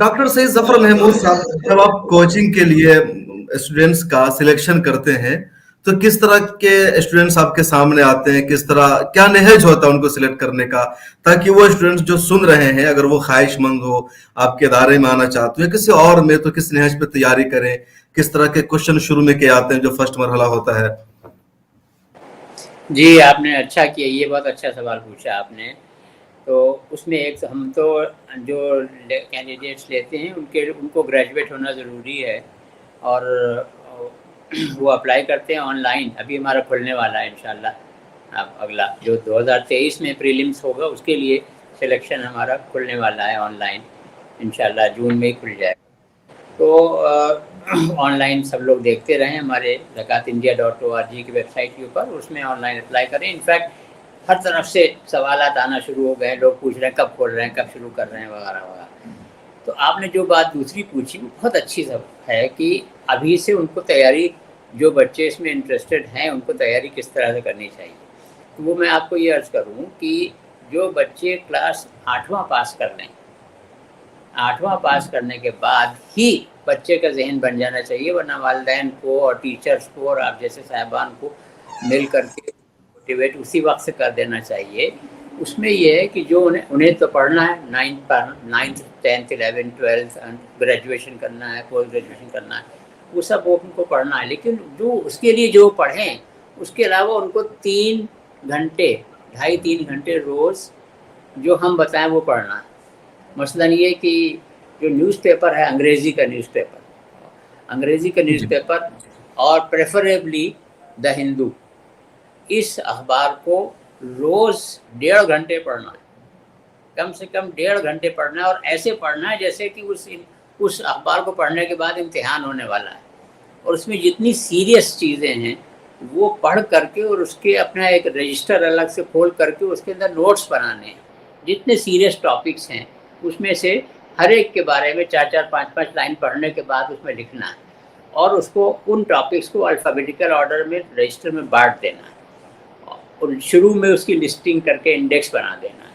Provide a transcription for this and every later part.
Doctor Saeed Zafar Mahmood साहब, जब आप कोचिंग के लिए स्टूडेंट्स का सिलेक्शन करते हैं तो किस तरह के स्टूडेंट्स आपके सामने आते हैं, किस तरह क्या नहज होता है उनको सिलेक्ट करने का, ताकि वो स्टूडेंट्स जो सुन रहे हैं अगर वो ख्वाहिशमंद हो, आपके इदारे में आना चाहते हो या किसी और में, तो किस नहज पे तैयारी करें, किस तरह के क्वेश्चन शुरू में क्या आते हैं जो फर्स्ट मरहला होता है? जी, आपने अच्छा किया, ये बहुत अच्छा सवाल पूछा आपने। तो उसमें एक हम तो जो कैंडिडेट्स लेते हैं उनको ग्रेजुएट होना ज़रूरी है और वो अप्लाई करते हैं ऑनलाइन। अभी हमारा खुलने वाला है इंशाल्लाह। अब अगला जो 2023 में प्रीलिम्स होगा उसके लिए सिलेक्शन हमारा खुलने वाला है ऑनलाइन, इंशाल्लाह जून में ही खुल जाएगा। तो ऑनलाइन सब लोग देखते रहें हमारे zakatindia.org की वेबसाइट के ऊपर, उसमें ऑनलाइन अप्लाई करें। इनफैक्ट हर तरफ से सवालात आना शुरू हो गए, लोग पूछ रहे हैं कब खोल रहे हैं, कब शुरू कर रहे हैं, वगैरह वगैरह। तो आपने जो बात दूसरी पूछी वो बहुत अच्छी सब है कि अभी से उनको तैयारी, जो बच्चे इसमें इंटरेस्टेड हैं उनको तैयारी किस तरह से करनी चाहिए। तो वो मैं आपको ये अर्ज़ करूँ कि जो बच्चे क्लास 8वां पास कर लें, 8वां पास करने के बाद ही बच्चे का जहन बन जाना चाहिए, वरना वालिदैन को और टीचर्स को और आप जैसे साहिबान को मिल करके मोटिवेट उसी वक्त से कर देना चाहिए। उसमें ये है कि जो उन्हें तो पढ़ना है, 9th 10th 11th 12th graduation करना है, पोस्ट ग्रेजुएशन करना है, वो सब वो उनको पढ़ना है। लेकिन जो उसके लिए जो पढ़ें, उसके अलावा उनको 3 घंटे 2.5-3 घंटे रोज़ जो हम बताएं वो पढ़ना है। मसलन ये कि जो न्यूज़पेपर है, अंग्रेज़ी का न्यूज़पेपर और प्रेफरेबली द हिंदू, इस अखबार को रोज़ 1.5 घंटे पढ़ना है, कम से कम 1.5 घंटे पढ़ना है। और ऐसे पढ़ना है जैसे कि उस अखबार को पढ़ने के बाद इम्तिहान होने वाला है, और उसमें जितनी सीरियस चीज़ें हैं वो पढ़ करके और उसके अपना एक रजिस्टर अलग से खोल करके उसके अंदर नोट्स बनाने हैं। जितने सीरियस टॉपिक्स हैं उसमें से हर एक के बारे में 4-4 5-5 लाइन पढ़ने के बाद उसमें लिखना है, और उसको उन टॉपिक्स को अल्फ़ाबेटिकल ऑर्डर में रजिस्टर में बांट देना है, और शुरू में उसकी लिस्टिंग करके इंडेक्स बना देना है।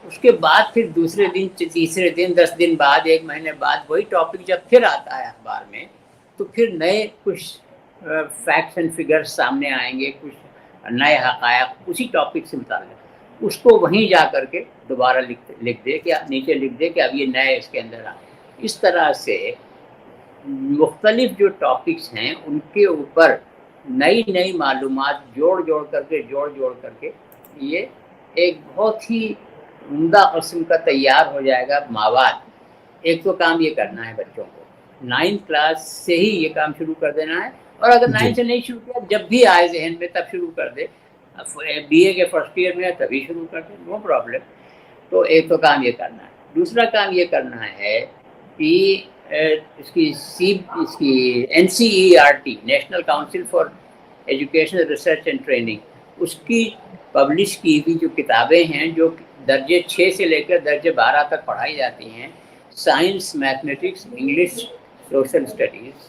उसके बाद फिर दूसरे दिन, तीसरे दिन, 10 दिन बाद, 1 महीने बाद वही टॉपिक जब फिर आता है अखबार में, तो फिर नए कुछ फैक्ट्स एंड फिगर्स सामने आएंगे, कुछ नए हक़ायक़ उसी टॉपिक से मुताल्लिक़, उसको वहीं जा कर के दोबारा लिख दे कि नीचे लिख दे कि अब ये नए इसके अंदर आए। इस तरह से मुख्तलिफ जो टॉपिक्स हैं उनके ऊपर नई मालूमात जोड़ करके ये एक बहुत ही उम्दा किस्म का तैयार हो जाएगा मवाद। एक तो काम ये करना है बच्चों को, 9th क्लास से ही ये काम शुरू कर देना है, और अगर 9th से नहीं शुरू किया, जब भी आए जहन में तब शुरू कर दे। BA के फर्स्ट ईयर में तभी शुरू कर दे, नो प्रॉब्लम। तो एक तो काम ये करना है। दूसरा काम ये करना है कि इसकी NCERT, national council for educational research and training, उसकी पब्लिश की हुई जो किताबें हैं जो दर्जे 6 से लेकर दर्जे 12 तक पढ़ाई जाती हैं, science, mathematics, English, social studies,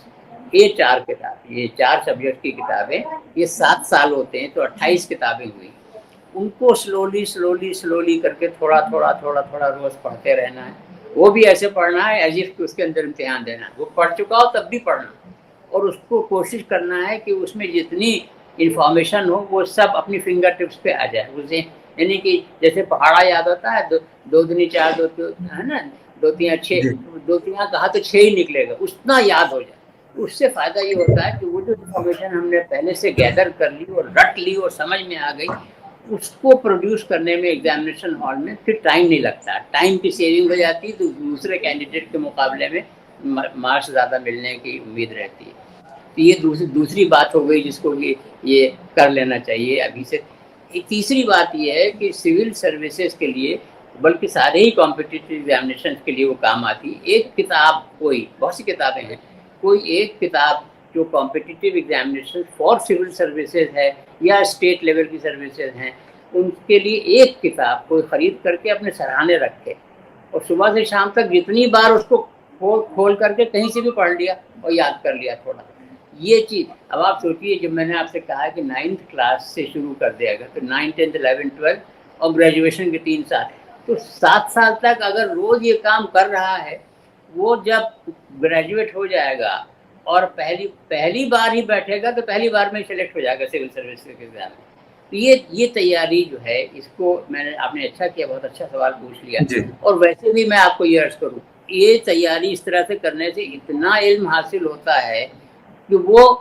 ये 4 किताबें, ये 4 सब्जेक्ट की किताबें, ये 7 साल होते हैं, तो 28 किताबें हुई। उनको स्लोली करके थोड़ा रोज़ पढ़ते रहना है। वो भी ऐसे पढ़ना है एज इफ कि उसके अंदर इम्तिहान देना है। वो पढ़ चुका हो तब भी पढ़ना, और उसको कोशिश करना है कि उसमें जितनी इंफॉर्मेशन हो वो सब अपनी फिंगर टिप्स पे आ जाए उसे। यानी कि जैसे पहाड़ा याद होता है, 2 दूनी 4, 2 है ना, 2 3 6, 2 3 कहा तो 6 ही निकलेगा, उतना याद हो जाए। उससे फ़ायदा ये होता है कि वो जो इंफॉर्मेशन हमने पहले से गैदर कर ली और रट ली और समझ में आ गई, उसको प्रोड्यूस करने में एग्जामिनेशन हॉल में फिर टाइम नहीं लगता, टाइम की सेविंग हो जाती है, तो दूसरे कैंडिडेट के मुकाबले में मार्क्स ज़्यादा मिलने की उम्मीद रहती है। तो ये दूसरी बात हो गई जिसको ये कर लेना चाहिए अभी से। एक तीसरी बात ये है कि सिविल सर्विसेज के लिए, बल्कि सारे ही कॉम्पिटिटिव एग्जामिनेशन के लिए वो काम आती है। एक किताब, कोई बहुत सी किताबें हैं, कोई एक किताब जो competitive examination for civil services है या स्टेट लेवल की सर्विसेज हैं, उनके लिए एक किताब कोई ख़रीद करके अपने सराहने रखे, और सुबह से शाम तक जितनी बार उसको खोल करके कहीं से भी पढ़ लिया और याद कर लिया थोड़ा। ये चीज़ अब आप सोचिए, जब मैंने आपसे कहा कि 9th क्लास से शुरू कर दिया गया, तो 9th 10th 11th 12th और ग्रेजुएशन के 3 साल, तो 7 साल तक अगर रोज़ ये काम कर रहा है وہ جب گریجویٹ ہو جائے گا اور پہلی بار ہی بیٹھے گا تو پہلی بار میں سلیکٹ ہو جائے گا سول سروس کے ایگزام میں. تو یہ تیاری جو ہے اس کو آپ نے اچھا کیا, بہت اچھا سوال پوچھ لیا. اور ویسے بھی میں آپ کو یہ عرض کروں, یہ تیاری اس طرح سے کرنے سے اتنا علم حاصل ہوتا ہے کہ وہ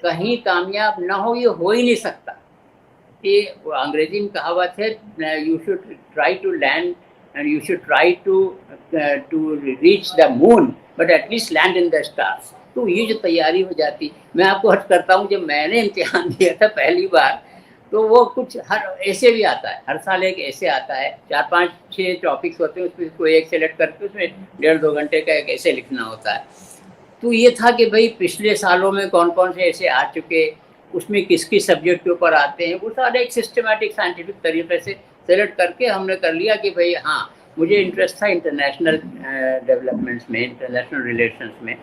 کہیں کامیاب نہ ہو, یہ ہو ہی نہیں سکتا. یہ انگریزی میں کہاوت ہے, you should try to land and you should try to reach the moon but at least land in the stars. تو یہ جو تیاری ہو جاتی, میں آپ کو عرض کرتا ہوں جب میں نے امتحان دیا تھا پہلی بار تو وہ کچھ ہر ایسے بھی آتا ہے, ہر سال ایک ایسے آتا ہے, 4-5-6 ٹاپکس ہوتے ہیں, اس میں کوئی ایک سلیکٹ کر کے اس میں 1.5-2 گھنٹے کا ایک ایسے لکھنا ہوتا ہے. تو یہ تھا کہ بھئی پچھلے سالوں میں کون کون سے ایسے آ چکے, اس میں کس کس سبجیکٹ کے اوپر آتے ہیں, وہ سارے ایک سسٹمیٹک سائنٹیفک طریقے سے سلیکٹ کر کے ہم نے کر لیا کہ بھئی ہاں مجھے انٹرسٹ تھا انٹرنیشنل ڈیولپمنٹس میں, انٹرنیشنل ریلیشنس میں.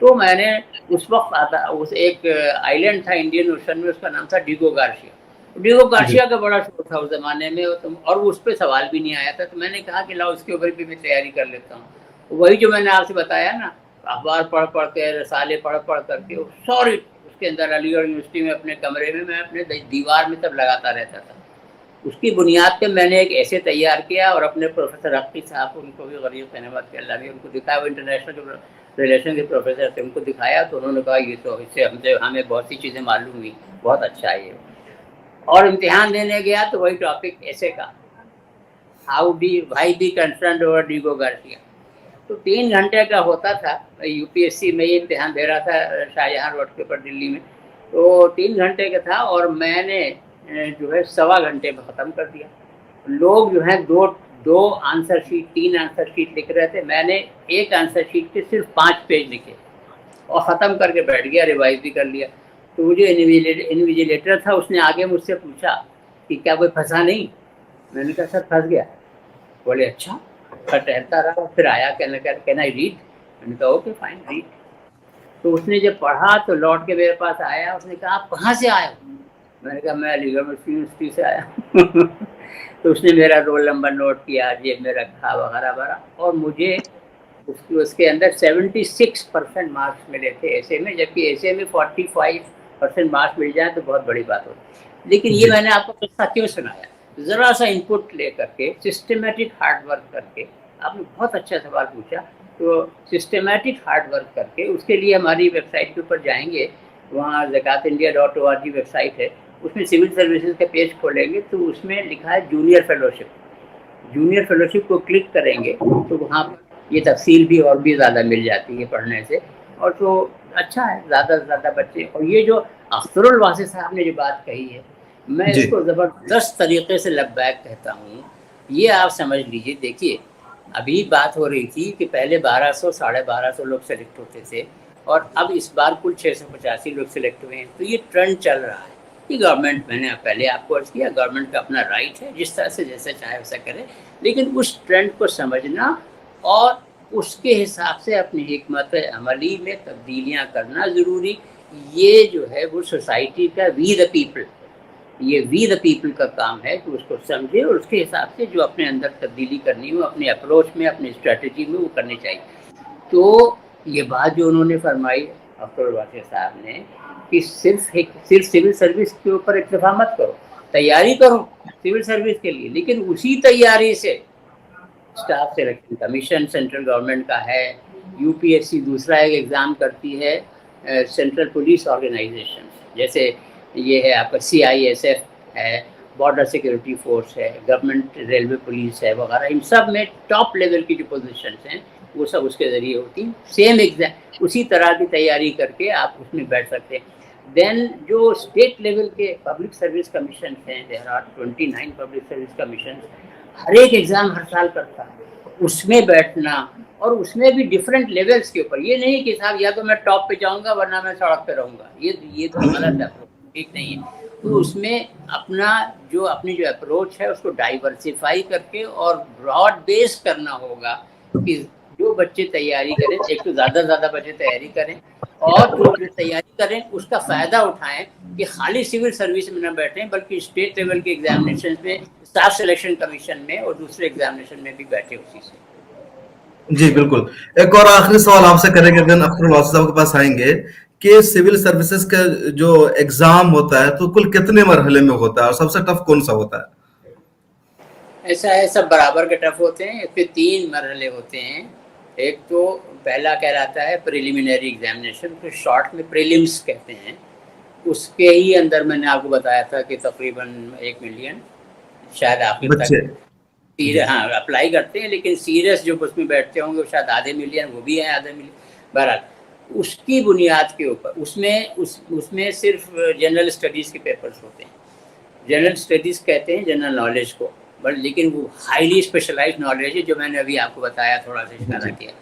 تو میں نے اس وقت اس ایک آئی لینڈ تھا انڈین اوشن میں, اس کا نام تھا ڈیگو گارشیا. ڈیگو گارشیا کا بڑا شوق تھا اس زمانے میں, اور اس پہ سوال بھی نہیں آیا تھا. تو میں نے کہا کہ لاؤ اس کے اوپر بھی میں تیاری کر لیتا ہوں. وہی جو میں نے آپ سے بتایا نا, اخبار پڑھ کے, رسالے پڑھ کر کے, سوری اس کے اندر علی گڑھ یونیورسٹی میں اپنے کمرے میں اپنے دیوار میں تب لگاتا رہتا تھا. اس کی بنیاد پہ میں نے ایک ایسے تیار کیا, اور اپنے پروفیسر حقی صاحب, ان کو بھی غریب خانواد کے اللہ بھی ان کو دکھایا, وہ انٹرنیشنل ریلیشن کے پروفیسر تھے, ان کو دکھایا تو انہوں نے کہا یہ تو اس سے ہمیں بہت سی چیزیں معلوم ہوئی, بہت اچھا ہے یہ. اور امتحان دینے گیا تو وہی ٹاپک ایسے کا, how why be concerned over Diego Garcia. تو 3 گھنٹے کا ہوتا تھا. یو پی ایس سی میں یہ امتحان دے رہا تھا شاہجہاں روڈ کے اوپر دلی میں. تو 3 گھنٹے کا تھا, اور میں نے جو ہے 1.25 گھنٹے میں ختم کر دیا. لوگ جو ہیں دو آنسر شیٹ 3 آنسر شیٹ لکھ رہے تھے, میں نے ایک آنسر شیٹ کے صرف 5 پیج لکھے اور ختم کر کے بیٹھ گیا, ریوائز بھی کر لیا. تو وہ جو انویجیلیٹر تھا اس نے آگے مجھ سے پوچھا کہ کیا کوئی پھنسا نہیں. میں نے کہا سر پھنس گیا. بولے اچھا. ٹہلتا رہا, پھر آیا کہنا ریڈ. میں نے کہا اوکے فائن ریڈ. تو اس نے جب پڑھا تو لوٹ کے میرے پاس آیا, اس نے کہا آپ کہاں سے آئے ہو. میں نے کہا میں علی گڑھ یونیورسٹی سے آیا. تو اس نے میرا رول نمبر نوٹ کیا, جیب میں رکھا وغیرہ وغیرہ, اور مجھے اس کے اندر 76% مارکس ملے تھے ایسے میں, جبکہ ایسے میں 45% مارکس مل جائیں تو بہت بڑی بات ہوتی. لیکن یہ میں نے آپ کو قصہ کیوں سنایا, ذرا سا ان پٹ لے کر کے, سسٹمیٹک ہارڈ ورک کر کے. آپ نے بہت اچھا سوال پوچھا. تو سسٹمیٹک ہارڈ ورک کر کے, اس کے لیے ہماری ویب سائٹ کے اوپر جائیں گے, وہاں zakatindia.org ویب سائٹ ہے, اس میں سول سروسز کا پیج کھولیں گے تو اس میں لکھا ہے جونیئر فیلوشپ. جونیئر فیلوشپ کو کلک کریں گے تو وہاں پر یہ تفصیل بھی اور بھی زیادہ مل جاتی ہے پڑھنے سے. اور تو اچھا ہے, زیادہ سے زیادہ بچے. اور یہ جو اختر الواسع صاحب نے جو بات کہی ہے, میں اس کو زبردست طریقے سے لبیک کہتا ہوں. یہ آپ سمجھ لیجیے, دیکھیے ابھی بات ہو رہی تھی کہ پہلے 1200 1250 لوگ سلیکٹ ہوتے تھے, اور اب اس بار کل 685 لوگ سلیکٹ ہوئے ہیں. تو یہ ٹرینڈ چل رہا ہے. یہ گورنمنٹ, میں نے پہلے آپ کو عرض کیا, گورنمنٹ کا اپنا رائٹ ہے, جس طرح سے جیسا چاہے ویسا کرے, لیکن اس ٹرینڈ کو سمجھنا اور اس کے حساب سے اپنی حکمت عملی میں تبدیلیاں کرنا ضروری. یہ جو ہے وہ سوسائٹی کا وی دا پیپل, یہ وی دا پیپل کا کام ہے کہ اس کو سمجھے اور اس کے حساب سے جو اپنے اندر تبدیلی کرنی ہو, اپنے اپروچ میں, اپنی اسٹریٹجی میں, وہ کرنی چاہیے. تو یہ بات جو انہوں نے فرمائی اختر الواسع صاحب نے کہ صرف سول سروس کے اوپر اکتفا مت کرو, تیاری کرو سول سروس کے لیے, لیکن اسی تیاری سے staff selection commission central government کا ہے, یو پی ایس سی دوسرا ایک ایگزام کرتی ہے, سینٹرل پولیس آرگنائزیشن جیسے یہ ہے آپ کا CISF ہے, بارڈر سیکورٹی فورس ہے, گورنمنٹ ریلوے پولیس ہے وغیرہ. ان سب میں ٹاپ لیول کی جو پوزیشنس ہیں وہ سب اس کے ذریعے ہوتی ہیں. سیم ایگزام, اسی طرح کی تیاری کر کے آپ اس میں بیٹھ سکتے ہیں. دین جو اسٹیٹ لیول کے پبلک سروس کمیشنس ہیں, there are 29 public service commissions, ہر ایک ایگزام ہر سال کرتا ہے, اس میں بیٹھنا, اور اس میں بھی ڈفرینٹ لیولس کے اوپر. یہ نہیں کہ صاحب یا تو میں ٹاپ پہ جاؤں گا ورنہ میں سڑک پہ رہوں گا, یہ تو غلط ہے, ٹھیک نہیں ہے. تو اس میں اپنی جو اپروچ ہے اس کو ڈائیورسیفائی کر کے اور براڈ بیس کرنا ہوگا کہ جو بچے تیاری کریں, ایک تو زیادہ سے زیادہ بچے تیاری کریں, اور جو تیاری کریں اس کا فائدہ اٹھائیں کہ خالی سول سروس میں نہ بیٹھیں بلکہ اسٹیٹ لیول کے ایگزامینیشن میں, اسٹاف سلیکشن کمیشن میں اور دوسرے ایگزامینیشن میں بھی بیٹھے اسی سے. जी बिल्कुल। एक और आखिरी सवाल आपसे करेंगे, देन अख्तर वासी साहब के पास आएंगे कि सिविल सर्विसेज का जो एग्जाम होता है तो कुल कितने मरहले में होता है और सबसे टफ कौन सा होता है? ऐसा है, सब बराबर के टफ होते हैं। इसके 3 मरहले होते हैं। एक तो पहला कहलाता है प्रिलिमिनरी एग्जामिनेशन, तो शॉर्ट में प्रीलिम्स कहते हैं। उसके ही अंदर मैंने आपको बताया था कि तकरीबन 1 मिलियन शायद आखिर बच्चे। तक हाँ अप्लाई करते हैं, लेकिन सीरियस जो उसमें बैठते होंगे वो शायद आधे मिलियन, वो भी हैं आधे मिलियन। बहरहाल उसकी बुनियाद के ऊपर उसमें सिर्फ जनरल स्टडीज़ के पेपर्स होते हैं। जनरल स्टडीज़ कहते हैं जनरल नॉलेज को, बट लेकिन वो हाईली स्पेशलाइज्ड नॉलेज है, जो मैंने अभी आपको बताया, थोड़ा सा इशारा किया।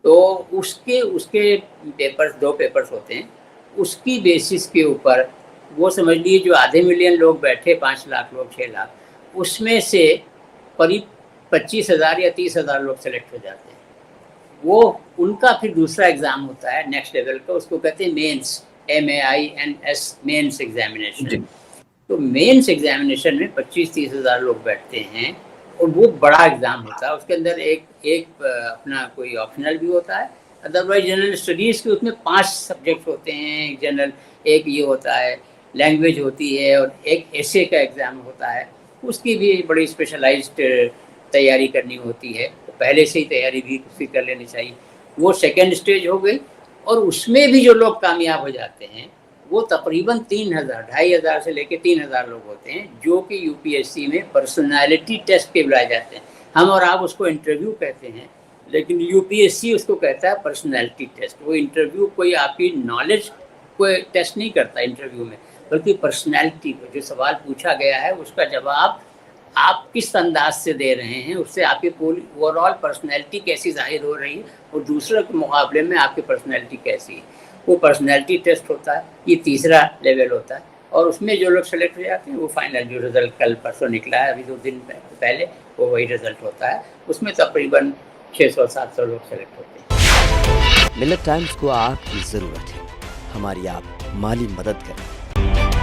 तो उसके पेपर्स 2 पेपर्स होते हैं। उसकी बेसिस के ऊपर वो समझ लीजिए जो आधे मिलियन लोग बैठे, 5 लाख लोग, 6 लाख, उसमें से करीब 25,000 या 30,000 लोग सेलेक्ट हो जाते हैं। वो उनका फिर दूसरा एग्ज़ाम होता है नेक्स्ट लेवल का, उसको कहते हैं मेंस, MAINS, मेंस एग्जामिनेशन। तो मेंस एग्जामिनेशन में 25-30 हज़ार लोग बैठते हैं और वो बड़ा एग्ज़ाम होता है। उसके अंदर एक अपना कोई ऑप्शनल भी होता है, अदरवाइज जनरल स्टडीज़ के उसमें 5 सब्जेक्ट होते हैं जनरल। एक ये होता है, लैंग्वेज होती है, और एक एसे का एग्ज़ाम होता है। उसकी भी बड़ी स्पेशलाइज्ड तैयारी करनी होती है, तो पहले से ही तैयारी भी उसकी कर लेनी चाहिए। वो सेकेंड स्टेज हो गई। और उसमें भी जो लोग कामयाब हो जाते हैं वो तकरीबन 3,000, 2,500 से लेकर 3,000 लोग होते हैं, जो कि यूपीएससी में पर्सनालिटी टेस्ट के बुलाए जाते हैं। हम और आप उसको इंटरव्यू कहते हैं, लेकिन यूपीएससी उसको कहता है पर्सनालिटी टेस्ट। वो इंटरव्यू कोई आपकी नॉलेज को टेस्ट नहीं करता इंटरव्यू में, बल्कि पर्सनालिटी को, जो सवाल पूछा गया है उसका जवाब आप किस अंदाज से दे रहे हैं, उससे आपकी पूरी ओवरऑल पर्सनैलिटी कैसी जाहिर हो रही है और दूसरे के मुकाबले में आपकी पर्सनैलिटी कैसी है। वो पर्सनैलिटी टेस्ट होता है, ये तीसरा लेवल होता है। और उसमें जो लोग सेलेक्ट हो जाते हैं वो फाइनल जो रिज़ल्ट कल परसों निकला है, अभी 2 दिन पहले, वो वही रिज़ल्ट होता है। उसमें तकरीबन 600-700 लोग सेलेक्ट होते हैं। मिलत टाइम्स को आपकी ज़रूरत है, हमारी आप माली मदद करें।